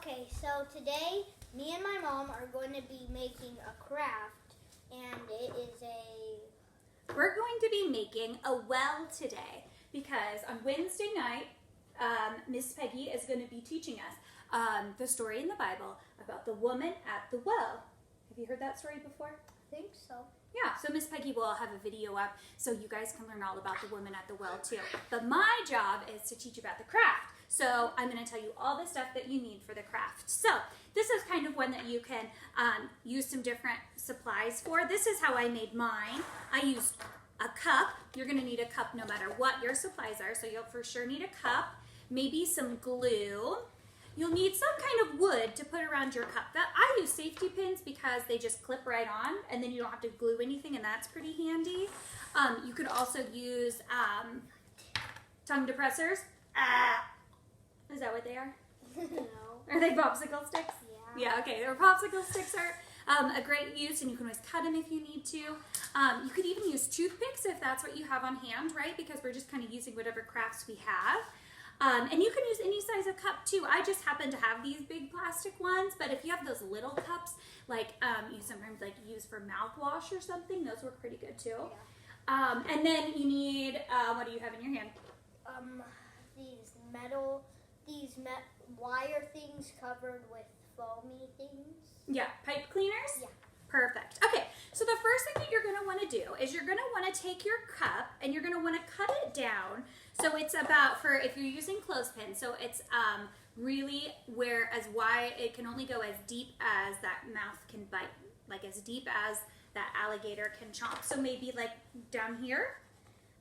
Okay, so today me and my mom are going to be making a craft, and it is We're going to be making a well today because on Wednesday night, Miss Peggy is going to be teaching us the story in the Bible about the woman at the well. Have you heard that story before? I think so. Yeah, so Miss Peggy will have a video up so you guys can learn all about the woman at the well too. But my job is to teach about the craft. So I'm going to tell you all the stuff that you need for the craft. So this is kind of one that you can use some different supplies for. This is how I made mine. I used a cup. You're going to need a cup no matter what your supplies are. So you'll for sure need a cup, maybe some glue. You'll need some kind of wood to put around your cup. I use safety pins because they just clip right on and then you don't have to glue anything, and that's pretty handy. You could also use tongue depressors. Is that what they are? No. Are they popsicle sticks? Yeah. Yeah, okay. Their popsicle sticks are a great use, and you can always cut them if you need to. You could even use toothpicks if that's what you have on hand, right? Because we're just kind of using whatever crafts we have. And you can use any size of cup too. I just happen to have these big plastic ones, but if you have those little cups, like you sometimes like use for mouthwash or something, those work pretty good too. Yeah. And then you need, what do you have in your hand? These wire things covered with foamy things. Yeah, pipe cleaners? Yeah. Perfect. Okay, so the first thing that you're going to want to do is you're going to want to take your cup and you're going to want to cut it down. So it's about, for if you're using clothespin, so it's really where as wide, it can only go as deep as that mouth can bite, like as deep as that alligator can chomp. So maybe like down here.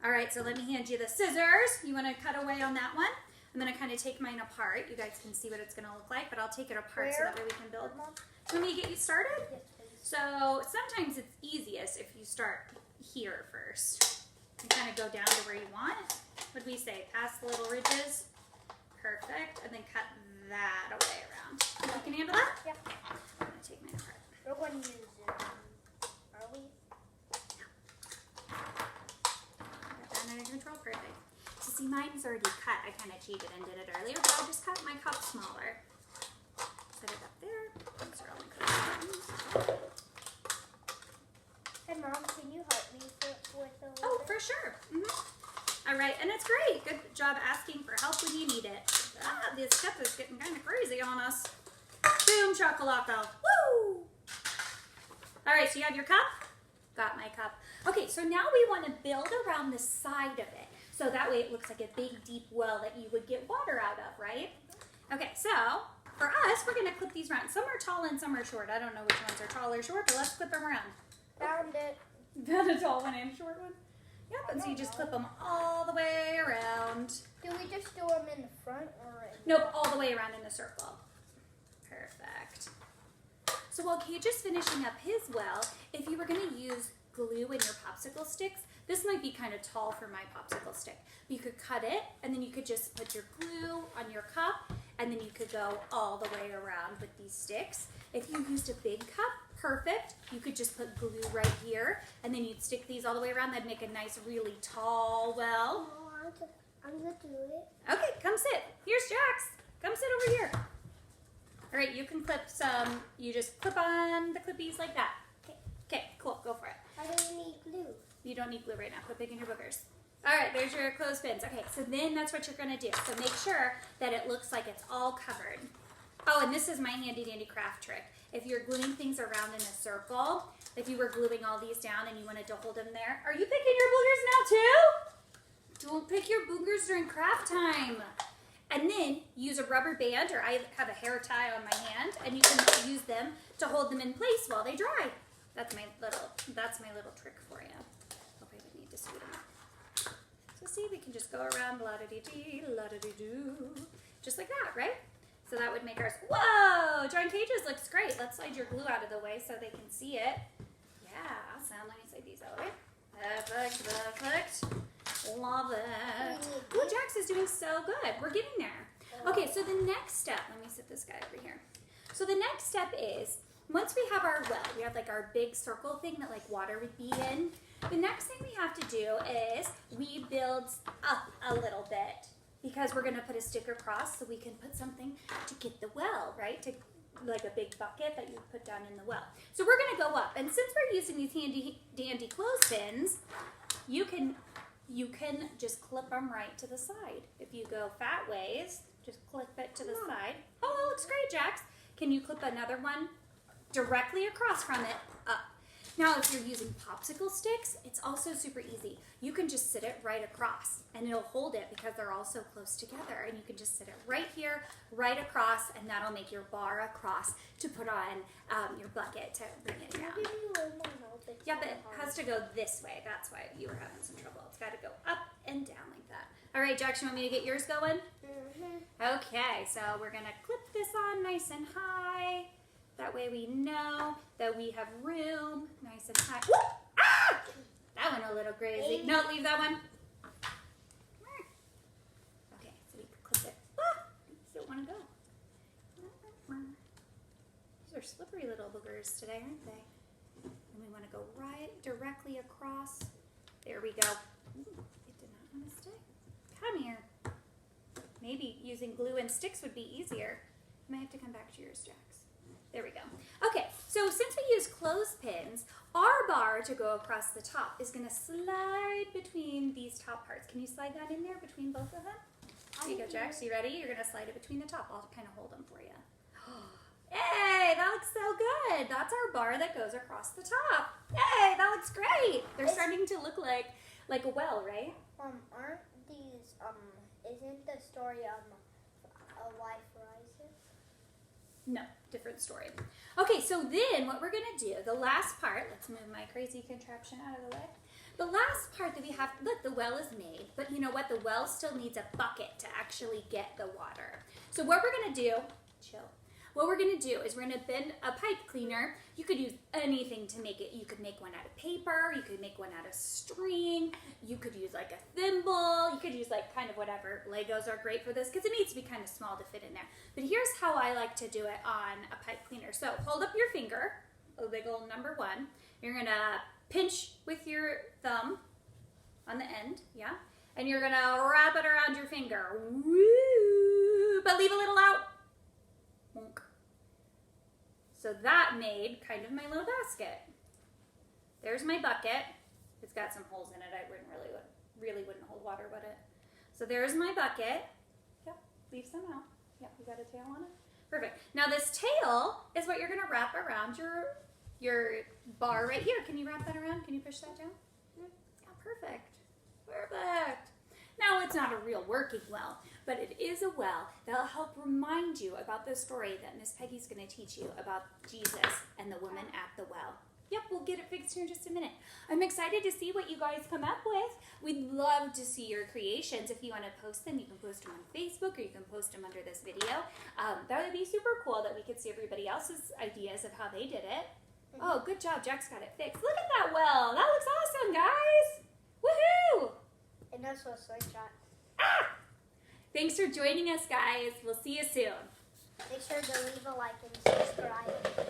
All right, so let me hand you the scissors. You want to cut away on that one? I'm going to kind of take mine apart. You guys can see what it's going to look like, but I'll take it apart so that way we can build. So let me get you started. Yes, please. So sometimes it's easiest if you start here first. You kind of go down to where you want. What do we say? Past the little ridges. Perfect. And then cut that away around. You can handle that? Yeah. I'm going to take mine apart. We're going to use it. Are we? Got that under control. Perfect. So see, mine's already cut. I kind of cheated and did it earlier, but I just cut my cup smaller. Set it up there. These are all my cups. Hey, Mom, can you help me with a little Oh, bit? for sure. All right, and it's great. Good job asking for help when you need it. This cup is getting kind of crazy on us. Boom, shakalaka. Woo! All right, so you have your cup? Got my cup. Okay, so now we want to build around the side of it. So that way it looks like a big, deep well that you would get water out of, right? Okay, so for us, we're going to clip these around. Some are tall and some are short. I don't know which ones are tall or short, but let's clip them around. Found it. Found a tall one and a short one? Yep, and so you just clip them all the way around. Do we just do them in the front or in Nope, all the way around in a circle. Perfect. So while Cage is finishing up his well, if you were going to use glue in your popsicle sticks, this might be kind of tall for my popsicle stick. You could cut it, and then you could just put your glue on your cup, and then you could go all the way around with these sticks. If you used a big cup, perfect. You could just put glue right here, and then you'd stick these all the way around. That'd make a nice, really tall well. Oh, I'm going to do it. Okay, come sit. Here's Jax. Come sit over here. All right, you can clip some. You just clip on the clippies like that. Okay, cool. Go for it. I don't need glue. You don't need glue right now. Quit picking your boogers. All right, there's your clothespins. Okay, so then that's what you're going to do. So make sure that it looks like it's all covered. Oh, and this is my handy dandy craft trick. If you're gluing things around in a circle, if you were gluing all these down and you wanted to hold them there, are you picking your boogers now too? Don't pick your boogers during craft time. And then use a rubber band, or I have a hair tie on my hand, and you can use them to hold them in place while they dry. That's my little trick for you. Okay, we need to scoot them up. So see, we can just go around la-da-dee-dee, la-da-dee-doo, just like that, right? So that would make ours, whoa, John Cage's looks great. Let's slide your glue out of the way so they can see it. Yeah, awesome. Let me slide these out of the way. Perfect, perfect. Love it. Ooh, Jax is doing so good. We're getting there. Okay, so the next step, let me sit this guy over here. So the next step is, once we have our well, we have like our big circle thing that like water would be in. The next thing we have to do is we build up a little bit. because we're going to put a stick across so we can put something to get the well, right? To like a big bucket that you put down in the well. So we're going to go up, and since we're using these handy dandy clothespins, you can just clip them right to the side. If you go fat ways, just clip it to the side. Oh, that looks great, Jax. Can you clip another one directly across from it up? Now, if you're using popsicle sticks, it's also super easy. You can just sit it right across, and it'll hold it because they're all so close together. And you can just sit it right here, right across, and that'll make your bar across to put on your bucket to bring it down. Give me a little more help. It's Yeah, but so it hard. has to go this way. That's why you were having some trouble. It's got to go up and down like that. All right, Jax, you want me to get yours going? Mhm. Okay, so we're going to clip this on nice and high. That way we know that we have room nice and high. Woo! Ah! That went a little crazy. Baby. No, leave that one. Okay, so we can clip it. Ah! You don't want to go. These are slippery little boogers today, aren't they? And we want to go right directly across. There we go. Ooh, it did not want to stay. Come here. Maybe using glue and sticks would be easier. I might have to come back to yours, Jax. There we go. Okay, so since we use clothespins, our bar to go across the top is going to slide between these top parts. Can you slide that in there between both of them? Here you go, Jax. You ready? You're going to slide it between the top. I'll kind of hold them for you. Hey, that looks so good. That's our bar that goes across the top. Hey, that looks great. They're starting to look like a well, right? Aren't these isn't the story a life rises? No, different story. Okay, so then what we're going to do, the last part, let's move my crazy contraption out of the way. The last part that we have, look, the well is made, but you know what? The well still needs a bucket to actually get the water. So what we're going to do, chill. What we're going to do is we're going to bend a pipe cleaner. You could use anything to make it. You could make one out of paper. You could make one out of string. You could use like a thimble. You could use like kind of whatever. Legos are great for this because it needs to be kind of small to fit in there. But here's how I like to do it on a pipe cleaner. So hold up your finger, a big old number 1. You're going to pinch with your thumb on the end, yeah? And you're going to wrap it around your finger. Woo! But leave a little out. So that made kind of my little basket. There's my bucket. It's got some holes in it. I really wouldn't hold water, would it? So there's my bucket. Yep, leave some out. Yep, you got a tail on it. Perfect. Now this tail is what you're gonna wrap around your bar right here. Can you wrap that around? Can you push that down? Yeah, perfect. Perfect. Now, it's not a real working well, but it is a well that'll help remind you about the story that Miss Peggy's going to teach you about Jesus and the woman at the well. Yep, we'll get it fixed here in just a minute. I'm excited to see what you guys come up with. We'd love to see your creations. If you want to post them, you can post them on Facebook or you can post them under this video. That would be super cool that we could see everybody else's ideas of how they did it. Oh, good job. Jack's got it fixed. Look at that well. That looks awesome, guys. Woohoo! And that's what slingshot. Ah! Thanks for joining us, guys. We'll see you soon. Make sure to leave a like and subscribe.